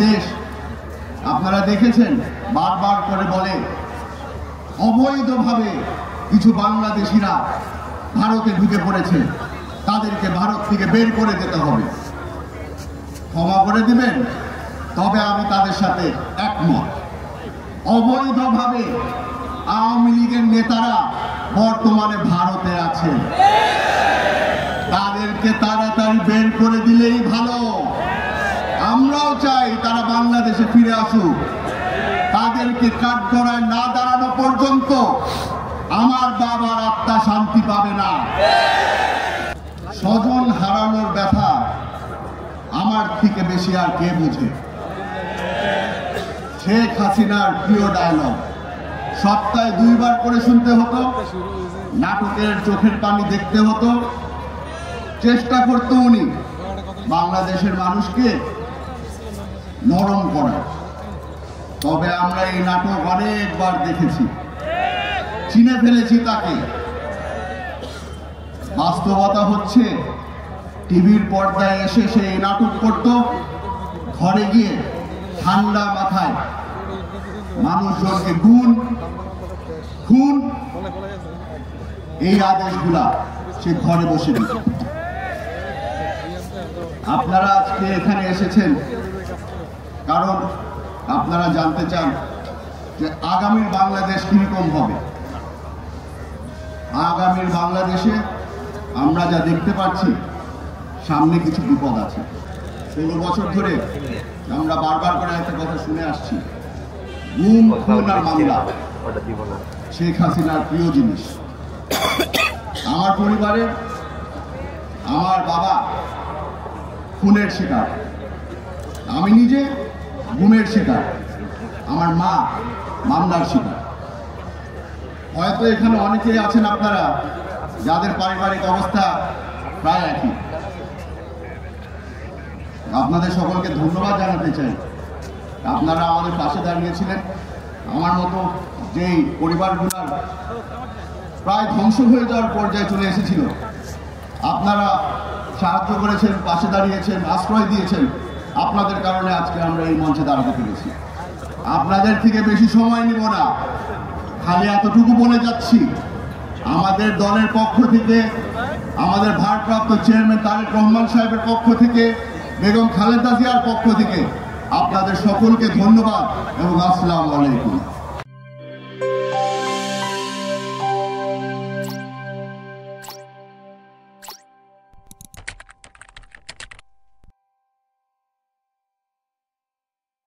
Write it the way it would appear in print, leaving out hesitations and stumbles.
দেশ। আপনারা দেখেছেন বারবার করে বলে অবৈধভাবে কিছু বাংলাদেশিরা ভারতে ঢুকে পড়েছে, তাদেরকে ভারত থেকে বের করে দিতে হবে। ক্ষমা করে দিবেন, তবে আমি তাদের সাথে একমত। অবৈধভাবে আওয়ামী লীগের নেতারা বর্তমানে ভারতে আছেন, তাদেরকে তাড়াতাড়ি বের করে দিলেই ভালো। আমরাও চাই তারা বাংলাদেশে ফিরে আসুক। তাদেরকে কাঠগড়ায় না দাঁড়ানো পর্যন্ত আমার বাবার আত্মা শান্তি পাবে না। স্বজন হারানোর ব্যথা আমার থেকে বেশি আর কে বুঝে? শেখ হাসিনার প্রিয় ডায়লগ সপ্তাহে 2 বার করে শুনতে হতো, নাটকের চোখের পানি দেখতে হতো, চেষ্টা করতো উনি বাংলাদেশের মানুষকে নরম করার। তবে আমরা এই নাটক অনেকবার দেখেছি, চিনে ফেলেছি তাকে। বাস্তবতা হচ্ছে টিভির পর্দায় এসে সে এই নাটক করত, ঘরে গিয়ে ঠান্ডা মাথায় মানুষজনকে খুন এই আদেশগুলা সে ঘরে বসে দিত। আপনারা আজকে এখানে এসেছেন কারণ আপনারা জানতে চান যে আগামীর বাংলাদেশ কিরকম হবে। আগামীর বাংলাদেশে আমরা যা দেখতে পাচ্ছি, সামনে কিছু বিপদ আছে। 16 বছর ধরে আমরা বারবার করে একটা কথা শুনে আসছি, গুম, খুন আর মামলা শেখ হাসিনার প্রিয় জিনিস। আমার পরিবারে আমার বাবা খুনের শিকার, আমি নিজে গুমের শিকার, আমার মা মামলার শিকার। হয়তো এখানে অনেকেই আছেন আপনারা যাদের পারিবারিক অবস্থা প্রায় একই। আপনাদের সকলকে ধন্যবাদ জানাতে চাই, আপনারা আমাদের পাশে দাঁড়িয়েছিলেন। আমার মতো যেই পরিবারগুলোর প্রায় ধ্বংস হয়ে যাওয়ার পর্যায়ে চলে এসেছিল, আপনারা সাহায্য করেছেন, পাশে দাঁড়িয়েছেন, আশ্রয় দিয়েছেন। আপনাদের কারণে আজকে আমরা এই মঞ্চে দাঁড়াতে পেরেছি। আপনাদের থেকে বেশি সময় নিব না, খালি এতটুকু বলে যাচ্ছি, আমাদের দলের পক্ষ থেকে, আমাদের ভারপ্রাপ্ত চেয়ারম্যান তারেক রহমান সাহেবের পক্ষ থেকে, বেগম খালেদা জিয়ার পক্ষ থেকে আপনাদের সকলকে ধন্যবাদ এবং আসসালামু আলাইকুম।